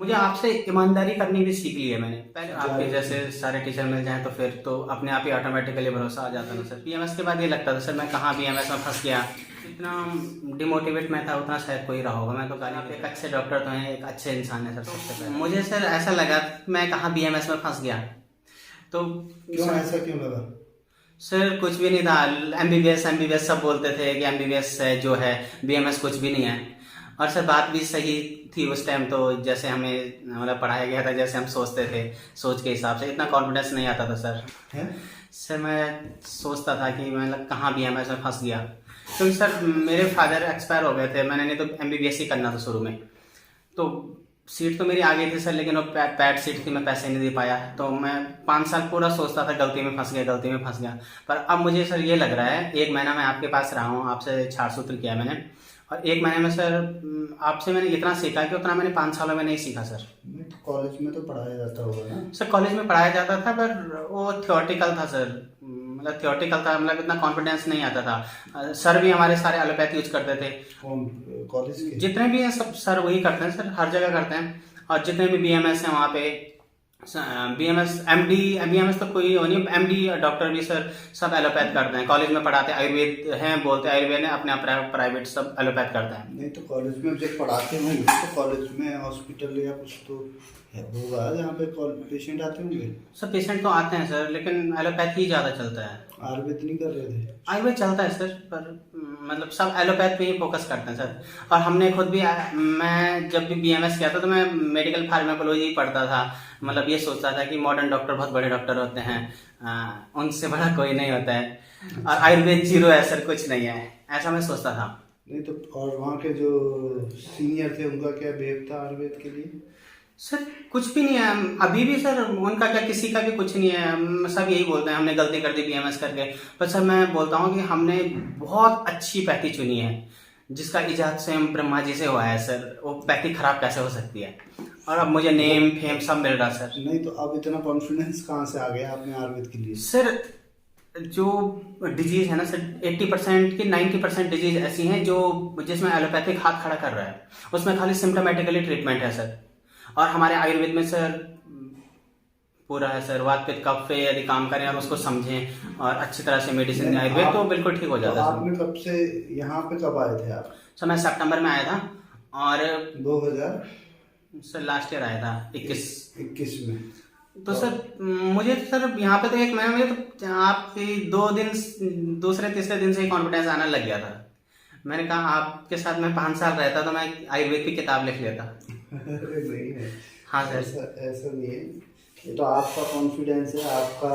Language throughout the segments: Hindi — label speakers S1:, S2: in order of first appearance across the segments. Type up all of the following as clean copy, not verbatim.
S1: मुझे आपसे ईमानदारी करनी भी सीख ली है मैंने। पहले आपके जैसे सारे टीचर मिल जाएं तो फिर तो अपने आप ही ऑटोमेटिकली भरोसा आ जाता था सर। बीएमएस के बाद ये लगता था सर मैं कहाँ बीएमएस में फंस गया। इतना डिमोटिवेट मैं था उतना शायद कोई रहा होगा। मैं तो गाली पे एक अच्छे डॉक्टर तो हैं, एक अच्छे इंसान है सर। सबसे पहले मुझे सर ऐसा लगा मैं कहाँ बीएमएस में फंस गया। तो
S2: क्यों ऐसा क्यों लगा?
S1: सर कुछ भी नहीं था। एमबीबीएस एमबीबीएस सब बोलते थे कि एमबीबीएस जो है बीएमएस कुछ भी नहीं है। और सर बात भी सही थी उस टाइम। तो जैसे हमें मतलब पढ़ाया गया था जैसे हम सोचते थे, सोच के हिसाब से इतना कॉन्फिडेंस नहीं आता था सर।
S2: है?
S1: सर मैं सोचता था कि मतलब कहाँ बीएमएस में फंस गया। क्योंकि सर मेरे फादर एक्सपायर हो गए थे। मैंने नहीं तो एमबीबीएस ही करना था शुरू में। तो सीट तो मेरी आ गई थी सर, लेकिन वो पैड सीट थी, मैं पैसे नहीं दे पाया। तो मैं 5 साल पूरा सोचता था गलती में फंस गया, गलती में फंस गया। पर अब मुझे सर ये लग रहा है, 1 महीना मैं आपके पास रहा हूँ, आपसे छात्र सूत्र किया मैंने, और 1 महीने में सर आपसे मैंने इतना सीखा कि उतना मैंने 5 सालों में नहीं सीखा सर।
S2: नहीं तो कॉलेज में तो पढ़ाया जाता होगा ना?
S1: सर कॉलेज में पढ़ाया जाता था पर वो थियोरटिकल था सर। मतलब थियोरटिकल था, मतलब इतना कॉन्फिडेंस नहीं आता था। सर भी हमारे सारे एलोपैथी यूज करते थे।
S2: कौन? कॉलेज के?
S1: जितने भी हैं सब सर वही करते हैं सर, हर जगह करते हैं। और जितने भी बीएमएस हैं वहाँ पे बीएमएस एमडी बीएमएस तो कोई हो नहीं, एमडी डॉक्टर भी सर सब एलोपैथ करते हैं। कॉलेज में पढ़ाते हैं, आयुर्वेद हैं बोलते हैं, आयुर्वेद है अपने प्राइवेट सब एलोपैथ करते हैं।
S2: नहीं तो कॉलेज में जब पढ़ाते होंगे तो कॉलेज में हॉस्पिटल या कुछ तो होगा जहाँ पे पेशेंट आते होंगे।
S1: सर पेशेंट तो आते हैं सर, लेकिन एलोपैथ ही ज़्यादा चलता है।
S2: आयुर्वेद नहीं कर रहे थे?
S1: आयुर्वेद चलता है सर, पर मतलब सब एलोपैथ पे ही फोकस करते हैं सर। और हमने खुद भी मैं जब भी बीएमएस किया था तो मैं मेडिकल फार्माकोलॉजी ही पढ़ता था। मतलब ये सोचता था कि मॉडर्न डॉक्टर बहुत बड़े डॉक्टर होते हैं, उनसे बड़ा कोई नहीं होता है, और आयुर्वेद जीरो है सर, कुछ नहीं है, ऐसा मैं सोचता था।
S2: नहीं तो और वहाँ के जो सीनियर थे उनका क्या बिहेव था आयुर्वेद के लिए?
S1: सर कुछ भी नहीं है अभी भी सर, उनका क्या किसी का भी कुछ नहीं है। सब यही बोलते हैं हमने गलती कर दी बीएमएस करके। पर सर मैं बोलता हूँ कि हमने बहुत अच्छी पैथी चुनी है, जिसका इजाद स्वयं ब्रह्मा जी से हुआ है सर। वो पैथी खराब कैसे हो सकती है? और अब मुझे नेम फेम सब मिल रहा सर।
S2: नहीं तो अब इतना कॉन्फिडेंस कहाँ से आ गया आपने आयुर्वेद के लिए?
S1: सर जो डिजीज है ना सर, 80% की 90% डिजीज ऐसी हैं जो जिसमें एलोपैथिक हाथ खड़ा कर रहा है, उसमें खाली सिम्टोमेटिकली ट्रीटमेंट है सर। और हमारे आयुर्वेद में सर पूरा है सर, वात पित्त कफ पे यदि काम करें और उसको समझें और अच्छी तरह से मेडिसिन दें आयुर्वेद तो बिल्कुल ठीक हो जाता है।
S2: आपने कब से यहाँ पे कब आए थे आप?
S1: सर मैं सितंबर में आया था, और
S2: 2000
S1: सर लास्ट ईयर आया था 21
S2: में।
S1: तो सर मुझे सर यहाँ पे तो 1 महीना, मुझे तो आपके 2 दिन दूसरे तीसरे दिन से ही कॉन्फिडेंस आना लग गया था। मैंने कहा आपके साथ मैं 5 साल रहता तो मैं आयुर्वेद की किताब लिख लेता।
S2: अरे नहीं है।
S1: हाँ सर।
S2: ऐसा नहीं है, ये तो आपका कॉन्फिडेंस है, आपका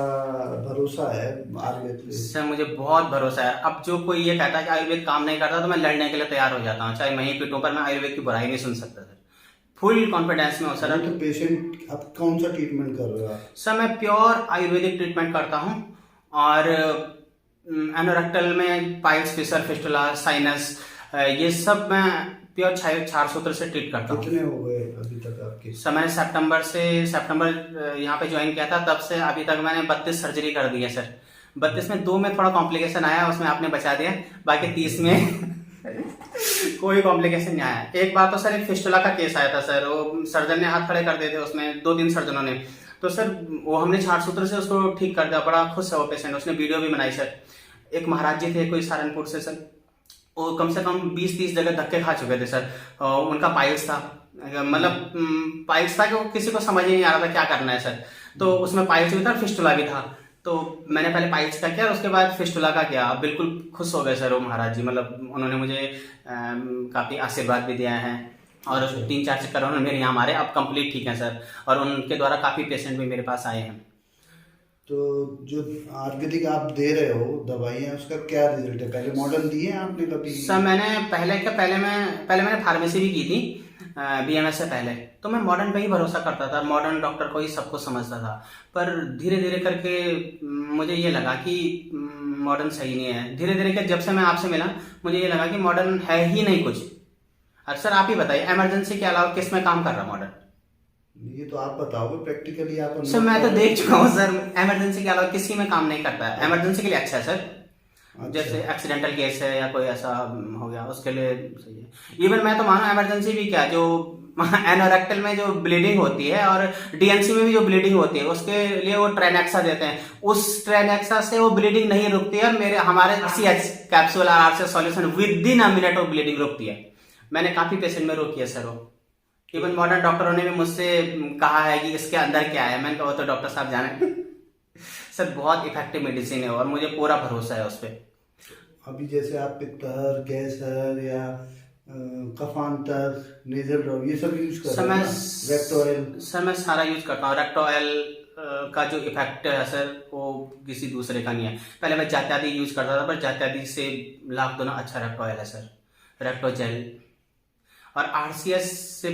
S2: भरोसा है आयुर्वेद पे।
S1: सर मुझे बहुत भरोसा है। अब जो कोई ये कहता है कि आयुर्वेद काम नहीं करता तो मैं लड़ने के लिए तैयार हो जाता हूँ, चाहे मैं ही पिटूं, पर मैं आयुर्वेद की बुराई नहीं सुन सकता सर। फुल कॉन्फिडेंस में हो सर।
S2: तो पेशेंट अब कौन सा ट्रीटमेंट कर रहे हो आप?
S1: सर मैं प्योर आयुर्वेदिक ट्रीटमेंट करता हूँ, और एनोरेक्टल में पाइल्स, फिशर, फिस्टुला, साइनस, ये सब मैं प्योर क्षार सूत्र से ट्रीट करता हूँ।
S2: कितने हो गए अभी तक आपके?
S1: सर मैंने सितंबर यहाँ पे ज्वाइन किया था, तब से अभी तक मैंने 32 सर्जरी कर दी है सर। 32 में 2 में थोड़ा कॉम्प्लिकेशन आया, उसमें आपने बचा दिया, बाकी 30 में कोई कॉम्प्लिकेशन नहीं आया। एक बार तो सर एक फिस्टुला का केस आया था सर, वो सर्जन ने हाथ खड़े कर दिए थे, उसमें 2-3 सर्जनों ने। तो सर वो हमने छार सूत्र से उसको ठीक कर दिया, बड़ा खुश है वो पेशेंट, उसने वीडियो भी बनाई सर। एक महाराज जी थे कोई सहारनपुर से सर, वो कम से कम 20-30 जगह धक्के खा चुके थे सर। उनका पाइल्स था, मतलब पाइल्स था कि वो किसी को समझ ही नहीं आ रहा था क्या करना है सर। तो उसमें पाइल्स भी था, फिस्टुला भी था। तो मैंने पहले पाइल्स का किया और उसके बाद फिस्टुला का किया। बिल्कुल खुश हो गए सर वो महाराज जी, मतलब उन्होंने मुझे काफ़ी आशीर्वाद भी दिया है, और 3-4 चक्कर उन्होंने मेरे यहाँ मारे, अब कंप्लीट ठीक है सर। और उनके द्वारा काफ़ी पेशेंट भी मेरे पास आए हैं।
S2: तो जो आयुर्वेदिक आप दे रहे हो दवाइयाँ, उसका क्या रिजल्ट है? पहले मॉडर्न दिए हैं आपने कभी?
S1: सर मैंने पहले मैंने फार्मेसी भी की थी बीएमएस से पहले, तो मैं मॉडर्न पे ही भरोसा करता था, मॉडर्न डॉक्टर को ही सब कुछ समझता था। पर धीरे धीरे करके मुझे ये लगा कि मॉडर्न सही नहीं है। धीरे धीरे के जब से मैं आपसे मिला मुझे ये लगा कि मॉडर्न है ही नहीं कुछ। सर आप ही बताइए, इमरजेंसी के अलावा किस में काम कर रहा मॉडर्न?
S2: ये तो आप बताओगे प्रैक्टिकली। आप
S1: सर मैं तो देख चुका हूँ सर, इमरजेंसी के अलावा किसी में काम नहीं करता है। इमरजेंसी के लिए अच्छा है सर, जैसे एक्सीडेंटल केस है या कोई ऐसा हो गया उसके लिए सही है। इवन मैं तो मानो इमरजेंसी भी क्या, जो एनोरेक्टल में जो ब्लीडिंग होती है और डीएनसी में भी जो ब्लीडिंग होती है उसके लिए वो ट्रेनेक्सा देते हैं। उस ट्रेनेक्सा से वो ब्लीडिंग नहीं रुकती है और हमारे RCH कैप्सूल और RCH solution with in a minute वो ब्लीडिंग रुकती है। मैंने काफी पेशेंट में रोकी है सर वो। इवन मॉडर्न डॉक्टरों ने भी मुझसे कहा है कि इसके अंदर क्या है। मैंने कहा वो तो डॉक्टर साहब जाने। सर बहुत इफेक्टिव मेडिसिन है और मुझे पूरा भरोसा है उस पर।
S2: अभी जैसे आप पित्तहर, गैस हर या कफांतर, नेजल ड्रॉप ये सब यूज कर रहे हैं ना? Recto oil?
S1: सर मैं सारा यूज करता हूँ। रेक्टो ऑयल का जो इफेक्ट है सर वो किसी दूसरे का नहीं है। पहले मैं जात्यादी यूज करता था पर जात्यादी से लाख गुना अच्छा रेक्टो ऑयल है सर, रेक्टो जेल। और RCS से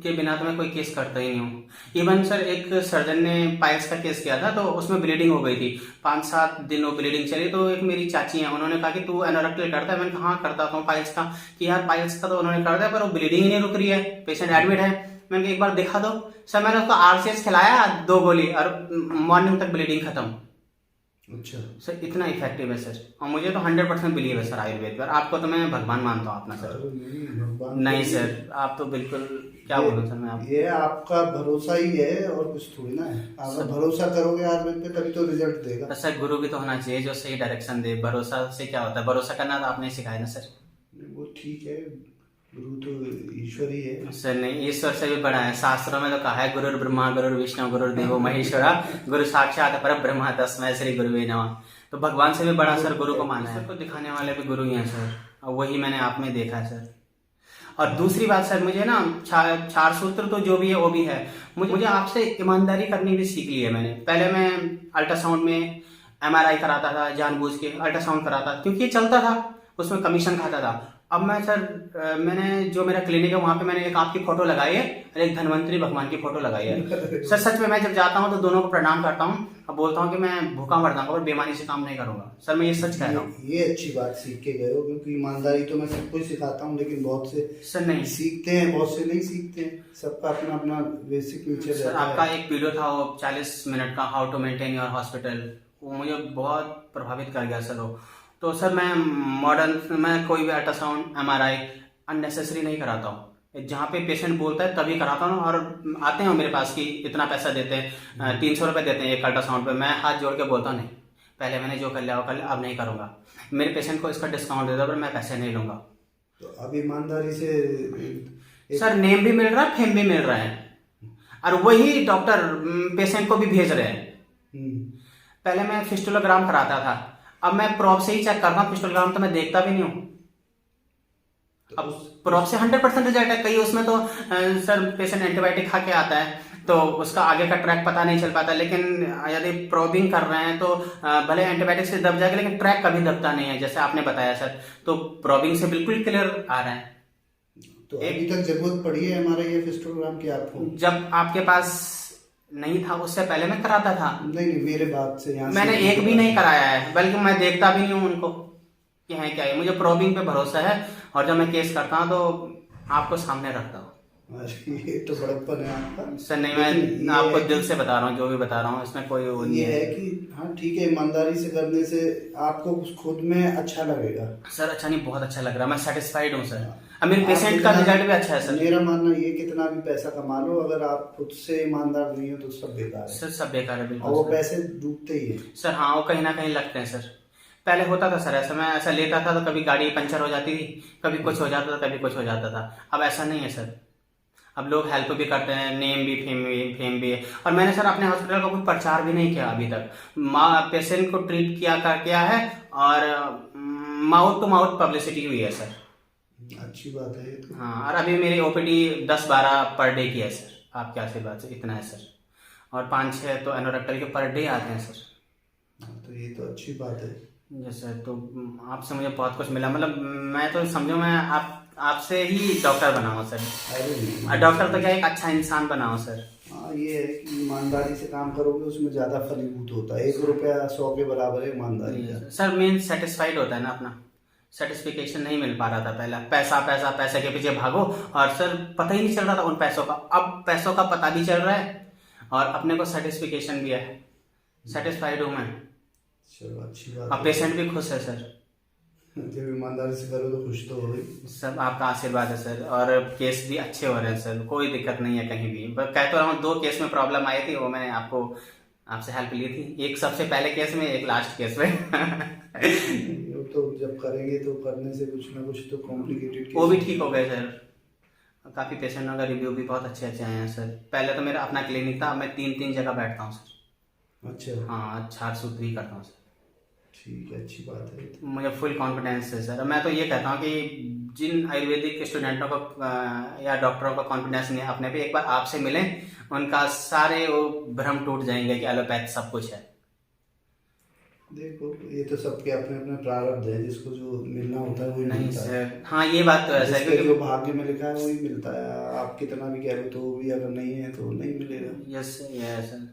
S1: के बिना तो मैं कोई केस करता ही नहीं हूँ। इवन सर एक सर्जन ने पाइल्स का केस किया था तो उसमें ब्लीडिंग हो गई थी, 5-7 दिन वो ब्लीडिंग चली। तो एक मेरी चाची है, उन्होंने कहा कि तू एनोरेक्टल करता है? मैंने कहा हाँ करता हूँ पाइल्स का। कि यार पाइल्स का तो उन्होंने कर दिया पर वो ब्लीडिंग ही नहीं रुक रही है, पेशेंट एडमिट है। मैंने कहा एक बार दिखा दो। सर मैंने उसको RCS खिलाया 2 गोली और मॉर्निंग तक ब्लीडिंग खत्म।
S2: अच्छा
S1: सर इतना इफेक्टिव है सर, और मुझे तो 100% बिलीव है सर आयुर्वेद पर। आपको तो मैं भगवान मानता हूँ अपना सर। नहीं सर आप तो बिल्कुल, क्या बोलूं सर मैं आप।
S2: ये आपका भरोसा ही है और कुछ थोड़ी ना है। आप भरोसा करोगे आयुर्वेद पे तभी तो रिजल्ट देगा।
S1: सर गुरु भी तो होना चाहिए जो सही डायरेक्शन दे। भरोसा से क्या होता है? भरोसा करना तो आपने सिखाया ना सर।
S2: वो ठीक है, गुरु तो ईश्वर ही है
S1: सर नहीं, ईश्वर से भी बड़ा है। शास्त्रों में तो कहा है गुरुर ब्रह्मा गुरुर विष्णु गुरुर देवो महेश्वरा गुरु साक्षात परब्रह्म तस्मै श्री गुरुवे नमः। तो भगवान से भी बड़ा सर गुरु को माना है। सबको दिखाने वाले भी गुरु ही हैं सर, और वही मैंने आप में देखा है सर। और दूसरी बात सर, मुझे ना 4 सूत्र तो जो भी है वो भी है। मुझे आपसे ईमानदारी करनी भी सीख ली है मैंने। पहले मैं अल्ट्रासाउंड में MRI कराता था, जानबूझ के अल्ट्रासाउंड कराता क्योंकि ये चलता था, उसमें कमीशन खाता था। अब मैं सर मैंने जो मेरा क्लिनिक है वहां पे मैंने एक आपकी फोटो लगाई है और एक धन्वंतरी भगवान की फोटो लगाई है। सर सच में मैं जब जाता हूँ तो दोनों को प्रणाम करता हूँ और बोलता हूँ कि मैं भूखा मर जाऊंगा और बेईमानी से काम नहीं करूंगा। सर मैं ये सच कह रहा हूँ।
S2: ये अच्छी बात सीख के गए हो, क्योंकि ईमानदारी तो मैं सबको सिखाता हूँ लेकिन बहुत से
S1: सर नहीं
S2: सीखते हैं, बहुत से नहीं सीखते हैं। सबका अपना अपना बेसिक नेचर
S1: सर। आपका एक वीडियो था वो 40 मिनट का, how to maintain your hospital, वो मुझे बहुत प्रभावित कर गया सर वो। तो सर मैं कोई भी अल्ट्रासाउंड MRI अननेसेसरी नहीं कराता हूँ। जहाँ पे पेशेंट बोलता है तभी कराता हूँ। और आते हैं मेरे पास कि इतना पैसा देते हैं, 300 रुपये देते हैं एक अल्ट्रासाउंड पे। मैं हाथ जोड़ के बोलता हूँ नहीं, पहले मैंने जो कर लिया वो कर लिया, अब नहीं करूँगा। मेरे पेशेंट को इसका डिस्काउंट दे दो पर मैं पैसे नहीं लूँगा।
S2: तो अब ईमानदारी से
S1: सर नेम भी मिल रहा है, फेम भी मिल रहा है, और वही डॉक्टर पेशेंट को भी भेज रहे हैं। पहले मैं फिस्टुलोग्राम कराता था, अब मैं प्रॉप से ही चेक करता हूँ। फिस्टुलोग्राम तो मैं देखता भी नहीं हूँ। अब प्रॉप से 100% रिजल्ट है। कई उसमें तो सर पेशेंट एंटीबायोटिक खा के आता है तो उसका आगे का ट्रैक पता नहीं चल पाता। लेकिन यदि प्रोबिंग कर रहे हैं तो भले एंटीबायोटिक से दब जाएगा लेकिन ट्रैक कभी दबता नहीं है, जैसे आपने बताया सर। तो प्रोबिंग से बिल्कुल क्लियर आ रहा है।
S2: तो अभी तक जरूरत पड़ी है MRI या फिस्टुलोग्राम की आपको?
S1: जब आपके पास नहीं था उससे पहले मैं कराता था।
S2: नहीं मेरे बात से यहाँ
S1: मैंने एक भी नहीं कराया है, बल्कि मैं देखता भी नहीं हूँ उनको कि है क्या है। मुझे प्रोबिंग पे भरोसा है और जब मैं केस करता हूँ तो आपको सामने रखता हूँ।
S2: ये तो बड़प्पन है आपका
S1: सर। नहीं मैं आपको दिल से बता रहा हूँ, जो भी बता रहा हूँ इसमें कोई वो नहीं
S2: है कि हाँ ठीक है, ईमानदारी से करने से आपको खुद में अच्छा लगेगा।
S1: सर अच्छा नहीं, बहुत अच्छा लग रहा है, मैं सेटिस्फाइड हूँ सर। अब मेरे पेशेंट का रिजल्ट भी अच्छा है सर।
S2: मेरा मानना ये, कितना भी पैसा कमा लो अगर आप खुद से ईमानदार नहीं हो तो सब बेकार है
S1: सर। सब बेकार है बिल्कुल।
S2: और वो पैसे डूबते ही है
S1: सर। हाँ वो कहीं ना कहीं लगते हैं सर। पहले होता था सर ऐसा, मैं ऐसा लेता था तो कभी गाड़ी पंचर हो जाती थी, कभी कुछ हो जाता था, कभी कुछ हो जाता था। अब ऐसा नहीं है सर। अब लोग हेल्प भी करते हैं, नेम भी फेम भी है। और मैंने सर अपने हॉस्पिटल का कोई प्रचार भी नहीं किया अभी तक। पेशेंट को ट्रीट किया है और माउथ टू माउथ पब्लिसिटी हुई है सर।
S2: अच्छी बात है ये तो।
S1: हाँ, और अभी मेरी OPD 10-12 पर डे की है सर। आपके आशीर्वाद से इतना है सर। और 5-6 तो एनोरेक्टल के पर डे आते हैं सर।
S2: तो ये तो अच्छी बात है।
S1: जैसे तो आपसे मुझे बहुत कुछ मिला। मतलब मैं तो समझो मैं आपसे ही डॉक्टर बना हूँ सर।
S2: अरे
S1: डॉक्टर तो क्या, एक अच्छा इंसान बना हूँ सर।
S2: हाँ ये है कि ईमानदारी से काम करोगे उसमें ज्यादा फलीभूत होता है। 1 रुपया 100 के बराबर है ईमानदारी का।
S1: सर मेन सेटिस्फाइड होता है ना अपना। सेटिस्फिकेशन नहीं मिल पा रहा था पहला। पैसा पैसा पैसे के पीछे भागो और सर पता ही नहीं चल रहा था उन पैसों का। अब पैसों का पता भी चल रहा है और अपने को सेटिस्फिकेशन भी है। सेटिस्फाइड हूँ मैं।
S2: चलो अच्छी बात।
S1: अब पेशेंट भी खुश है सर।
S2: जब ईमानदारी से करो तो खुश तो हो गई।
S1: सब आपका आशीर्वाद है सर, और केस भी अच्छे हो रहे हैं सर, कोई दिक्कत नहीं है कहीं भी। बस कह तो रहा हूँ, 2 केस में प्रॉब्लम आई थी, वो मैंने आपसे हेल्प ली थी, एक सबसे पहले केस में, एक लास्ट केस में।
S2: वो तो जब करेंगे तो करने से कुछ ना कुछ तो कॉम्प्लिकेटेड
S1: वो भी ठीक हो गए सर। काफ़ी पेशेंटों का रिव्यू भी बहुत अच्छे अच्छे आए हैं सर। पहले तो मेरा अपना क्लिनिक था, अब मैं 3 जगह बैठता हूँ सर।
S2: अच्छा,
S1: हाँ, 4 सूत्री करता हूँ सर।
S2: ठीक है, अच्छी बात है।
S1: मुझे फुल कॉन्फिडेंस है सर। मैं तो ये कहता हूँ कि जिन आयुर्वेदिक स्टूडेंटों को या डॉक्टरों को कॉन्फिडेंस नहीं है अपने पे, एक बार आपसे मिलें, उनका सारे वो भ्रम टूट जाएंगे कि एलोपैथ सब कुछ है।
S2: देखो, ये तो सबके अपने अपने प्रारब्ध है, जिसको जो मिलना होता है वही
S1: नहीं
S2: मिलता है।
S1: सर, हाँ ये बात तो है सर,
S2: जिसके
S1: क्योंकि
S2: जो भाग्य में लिखा है वही मिलता है। आप कितना भी कह लो तो भी अगर नहीं है तो नहीं मिलेगा।
S1: Yes yes sir.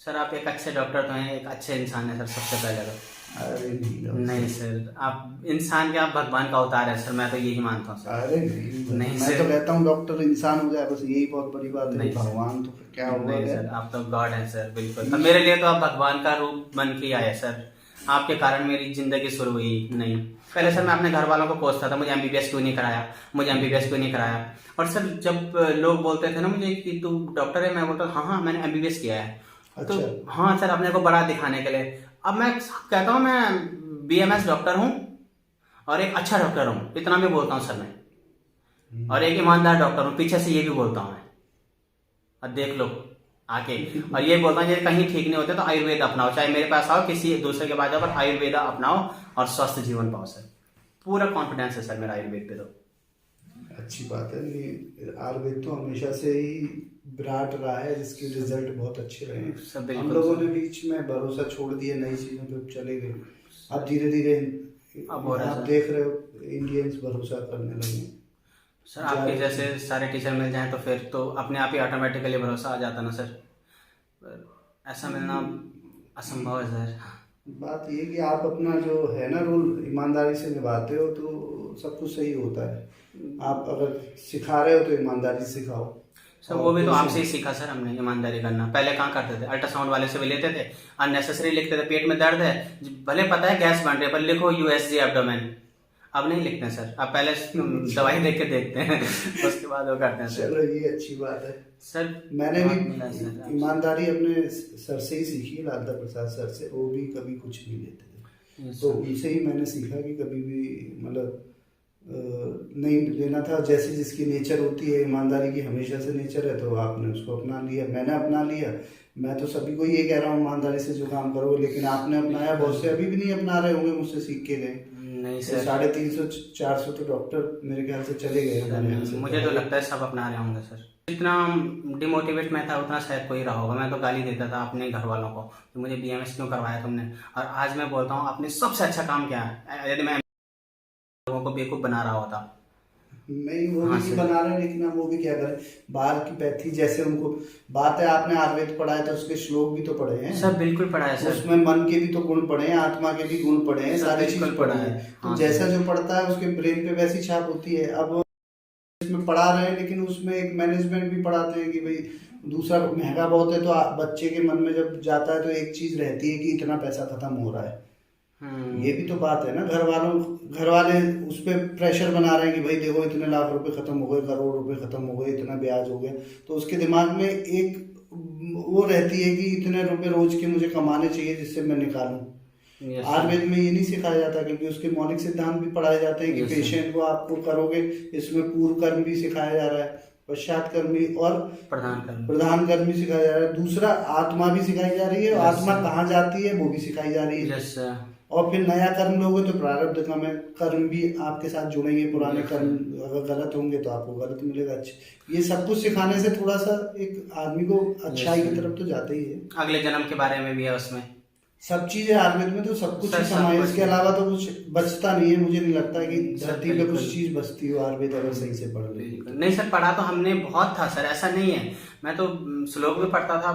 S1: सर आप एक अच्छे डॉक्टर तो हैं, एक अच्छे इंसान है सर, सबसे पहले तो।
S2: अरे नहीं
S1: नहीं सर, आप इंसान के, आप भगवान का अवतार है सर, मैं तो यही मानता हूँ सर।
S2: अरे नहीं,
S1: नहीं
S2: मैं
S1: सर।
S2: तो कहता हूँ डॉक्टर इंसान हो जाए बस, यही बहुत बड़ी बात है।
S1: नहीं सर।
S2: भगवान तो फिर क्या होगा।
S1: नहीं सर, आप तो गॉड हैं सर, बिल्कुल। तो मेरे लिए तो आप भगवान का रूप बन के आए सर, आपके कारण मेरी जिंदगी शुरू हुई। नहीं, पहले सर मैं अपने घर वालों को कोसता था, मुझे एमबीबीएस क्यों नहीं कराया, मुझे एमबीबीएस क्यों नहीं कराया। और सर जब लोग बोलते थे ना मुझे कि तू डॉक्टर है, मैं बोलता हाँ हाँ मैंने एमबीबीएस किया है।
S2: अच्छा।
S1: तो हाँ सर, अपने को बड़ा दिखाने के लिए। अब मैं कहता हूँ मैं बीएमएस डॉक्टर हूँ, और एक अच्छा डॉक्टर हूँ, इतना भी बोलता हूँ सर मैं, और एक ईमानदार डॉक्टर हूँ, पीछे से ये भी बोलता हूँ मैं। और देख लो आके, और ये बोलता हूँ, ये कहीं ठीक नहीं होते तो आयुर्वेद अपनाओ, चाहे मेरे पास आओ, किसी दूसरे के पास जाओ, पर आयुर्वेदा अपनाओ और स्वस्थ जीवन पाओ सर। पूरा कॉन्फिडेंस है सर मेरा आयुर्वेद पे तो।
S2: अच्छी बात है। नहीं, आयुर्वेद तो हमेशा से ही विराट रहा है, जिसके रिजल्ट बहुत अच्छे रहे हैं।
S1: सब बिल्कुल
S2: हम लोगों
S1: सर।
S2: ने बीच में भरोसा छोड़ दिया, नई चीजों पे चले गए। अब धीरे धीरे
S1: अब हो रहा है
S2: आप
S1: सर।
S2: देख रहे हो इंडियंस भरोसा करने लगे।
S1: सर आपके जैसे सारे टीचर मिल जाएं तो फिर तो अपने आप ही ऑटोमेटिकली भरोसा आ जाता ना सर, पर ऐसा मिलना असंभव है सर।
S2: बात ये कि आप अपना जो है ना रोल ईमानदारी से निभाते हो तो सब कुछ सही होता है। आप अगर सिखा रहे हो तो ईमानदारी से सिखाओ।
S1: सर वो भी तो आपसे ही सीखा सर हमने, ईमानदारी करना। पहले कहाँ करते थे, अल्ट्रासाउंड वाले से भी लेते थे, अननेसेसरी लिखते थे, पेट में दर्द है, भले पता है गैस बन रही है, पर लिखो यूएसजी एब्डोमेन। अब नहीं लिखते हैं सर, अब पहले दवाई देख के देखते हैं, उसके बाद वो करते हैं सर।
S2: चलो, ये अच्छी बात है
S1: सर
S2: मैंने
S1: बहुत
S2: भी
S1: मिला सर आपसे।
S2: ईमानदारी अपने सर से ही सीखी, लालता प्रसाद सर से। वो भी कभी कुछ नहीं लेते थे,
S1: Yes,
S2: तो
S1: sir.
S2: उनसे ही मैंने सीखा कि कभी भी मतलब नहीं लेना था। जैसे जिसकी नेचर होती है, ईमानदारी की हमेशा से नेचर है, तो आपने उसको अपना लिया, मैंने अपना लिया। मैं तो सभी को ये कह रहा हूँ ईमानदारी से जो काम करो, लेकिन आपने अपनाया। बहुत से अभी भी नहीं अपना रहे होंगे, मुझसे सीख के गए।
S1: नहीं सर,
S2: 350-400 तो डॉक्टर मेरे ख्याल से चले गए हमारे यहाँ से।
S1: मुझे तो लगता है सब अपना रहे होंगे सर। जितना डिमोटिवेट मैं था उतना शायद कोई रहा होगा। मैं तो गाली देता था अपने घर वालों को कि मुझे बीएमएस क्यों करवाया तुमने, और आज मैं बोलता हूँ आपने सबसे अच्छा काम किया है। यदि मैं लोगों को बेवकूफ़ बना रहा होता।
S2: नहीं, वो भी
S1: हाँ
S2: नहीं
S1: सर।
S2: बना रहे, लेकिन अब वो भी क्या करें। बाहर की पैथी जैसे उनको बात है, आपने आयुर्वेद पढ़ा है तो उसके श्लोक भी तो पढ़े हैं।
S1: सर बिल्कुल पढ़ा है सर।
S2: उसमें मन के भी तो गुण पढ़े हैं, आत्मा के भी गुण पढ़े हैं,
S1: सर,
S2: सारी
S1: बिल्कुल
S2: चीज
S1: पढ़ा
S2: पढ़ी
S1: है।
S2: है। तो
S1: हाँ
S2: जैसा
S1: सर।
S2: जो पढ़ता है उसके ब्रेन पे वैसी छाप होती है। अब इसमें पढ़ा रहे हैं, लेकिन उसमें एक मैनेजमेंट भी पढ़ाते हैं कि भाई दूसरा महंगा बहुत है, तो बच्चे के मन में जब जाता है तो एक चीज रहती है कि इतना पैसा खत्म हो रहा है। ये भी तो बात है ना। घर वाले उस पर प्रेशर बना रहे हैं कि भाई देखो इतने लाख रुपए खत्म हो गए, करोड़ रुपए खत्म हो गए, इतना ब्याज हो गया। तो उसके दिमाग में एक वो रहती है कि इतने रुपए रोज के मुझे कमाने चाहिए जिससे मैं निकालूं।
S1: Yes, sir.
S2: आयुर्वेद में ये नहीं सिखाया जाता, क्योंकि उसके मौलिक सिद्धांत भी पढ़ाए जाते हैं कि
S1: Yes, sir.
S2: पेशेंट को आपको करोगे, इसमें पूर्व कर्म भी सिखाया जा रहा है, पश्चात कर्म भी, और प्रधान कर्म भी सिखाया जा रहा है। दूसरा आत्मा भी सिखाई जा रही है, और
S1: Yes,
S2: आत्मा
S1: sir.
S2: कहाँ जाती है वो भी सिखाई जा रही है।
S1: Yes, sir.
S2: और फिर नया कर्म लोगे तो प्रारब्ध कर्म है, कर्म भी आपके साथ जुड़ेंगे। पुराने
S1: Yes,
S2: कर्म अगर गलत होंगे तो आपको गलत मिलेगा। ये सब कुछ सिखाने से थोड़ा सा एक आदमी को अच्छाई की तरफ तो जाता ही है।
S1: अगले जन्म के बारे में भी है उसमें।
S2: सब चीजें आयुर्वेद में तो सब कुछ
S1: सर,
S2: ही
S1: सब
S2: समाये,
S1: कुछ
S2: इसके
S1: है।
S2: अलावा तो कुछ बचता नहीं है। मुझे नहीं लगता कि
S1: सर,
S2: धरती पे
S1: बिल्कुल।
S2: कुछ चीज बचती हो आयुर्वेद अगर सही से पढ़ ले।
S1: नहीं सर, पढ़ा तो हमने बहुत था सर, ऐसा नहीं है। मैं तो श्लोक भी पढ़ता था,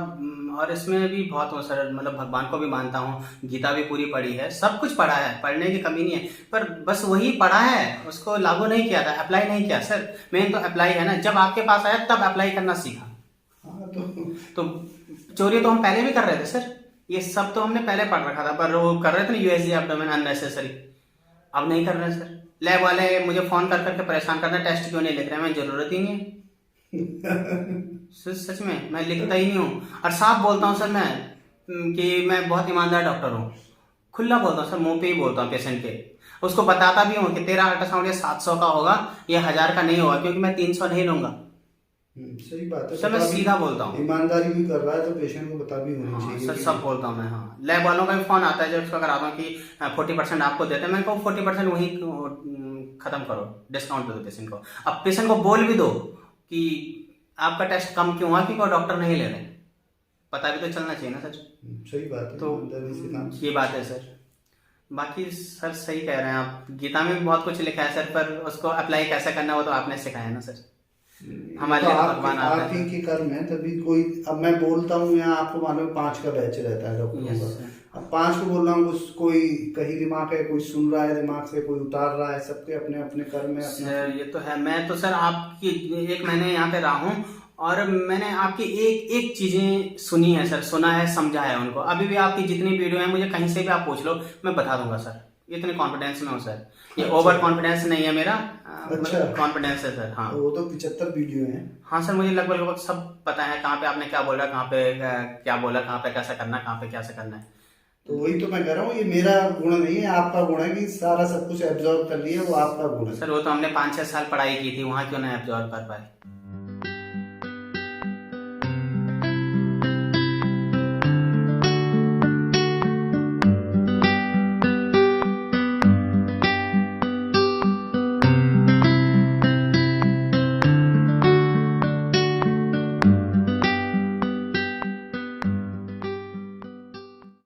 S1: और इसमें भी बहुत हूँ सर, मतलब भगवान को भी मानता हूँ, गीता भी पूरी पढ़ी है, सब कुछ पढ़ा है, पढ़ने की कमी नहीं है। पर बस वही पढ़ा है, उसको लागू नहीं किया था, अप्लाई नहीं किया सर। मेन तो अप्लाई है ना, जब आपके पास आया तब अप्लाई करना सीखा।
S2: हाँ,
S1: तो चोरी तो हम पहले भी कर रहे थे सर, ये सब तो हमने पहले पढ़ रखा था, पर वो कर रहे थे ना यूएसजी एब्डोमेन अननेसेसरी, अब नहीं कर रहे हैं सर। लैब वाले मुझे फोन कर करके परेशान करते हैं, टेस्ट क्यों नहीं लिख रहे हैं, मैं जरूरत ही नहीं है। सच में मैं लिखता ही नहीं हूँ, और साफ बोलता हूँ सर मैं कि मैं बहुत ईमानदार डॉक्टर हूँ। खुला बोलता हूँ सर, मुंह पे ही बोलता हूँ पेशेंट के। उसको बताता भी हूँ कि तेरा अल्ट्रासाउंड ये 700 का होगा, ये 1000 का नहीं होगा, क्योंकि मैं 300 नहीं लूंगा।
S2: सही बात है
S1: सर मैं सीधा बोलता हूँ,
S2: ईमानदारी भी कर रहा है तो पेशेंट को बता भी होनी चाहिए।
S1: सर सब बोलता हूँ मैं। हाँ, लैब वालों का भी फोन आता है जब उसको कराता हूँ कि 40% आपको देते हैं, मैंने कहा 40% वहीं खत्म करो, डिस्काउंट दे दो पेशेंट को। अब पेशेंट को बोल भी दो कि आपका टेस्ट कम क्यों हुआ, क्योंकि वो डॉक्टर नहीं ले रहे, पता भी तो चलना चाहिए ना सर।
S2: सही बात है,
S1: तो
S2: ईमानदारी से काम।
S1: ये बात है सर। बाकी सर सही कह रहे हैं आप, गीता में भी बहुत कुछ लिखा है सर, पर उसको अप्लाई कैसे करना है वो तो आपने सिखाया ना सर। हमारे
S2: तो
S1: लिए भगवान
S2: आप
S1: आता
S2: ही
S1: है।
S2: के कर्म है तभी कोई। अब मैं बोलता हूँ यहाँ, आपको मालूम 5 का बैच रहता है डॉक्टरों
S1: Yes,
S2: का।
S1: sir.
S2: अब 5 को बोल रहा हूँ, कोई कहीं दिमाग है, कोई सुन रहा है दिमाग से, कोई उतार रहा है, सबके अपने अपने कर्म है।
S1: सर ये तो है, मैं तो सर आपकी 1 महीने यहाँ पे रहा हूँ, और मैंने आपकी एक एक चीजें सुनी है सर, सुना है, समझा है उनको। अभी भी आपकी जितनी वीडियो है मुझे कहीं से भी आप पूछ लो, मैं बता दूंगा सर। इतने कॉन्फिडेंस में हूँ सर, ये ओवर कॉन्फिडेंस नहीं है मेरा,
S2: अच्छा।
S1: कॉन्फिडेंस है सर। हाँ
S2: तो वो तो 75 वीडियो हैं।
S1: हाँ सर, मुझे लगभग लगभग सब पता है, कहाँ पे आपने क्या बोला, कहाँ पे क्या बोला, कहाँ पे कैसा करना है, कहाँ पे कैसे करना है।
S2: तो वही तो मैं कह रहा हूँ, ये मेरा गुण नहीं है, आपका गुण है कि सारा सब कुछ एब्जॉर्ब कर लिया, वो आपका गुण है।
S1: सर वो तो हमने 5-6 साल पढ़ाई की थी, वहाँ क्यों नहीं एब्जॉर्व कर पाए।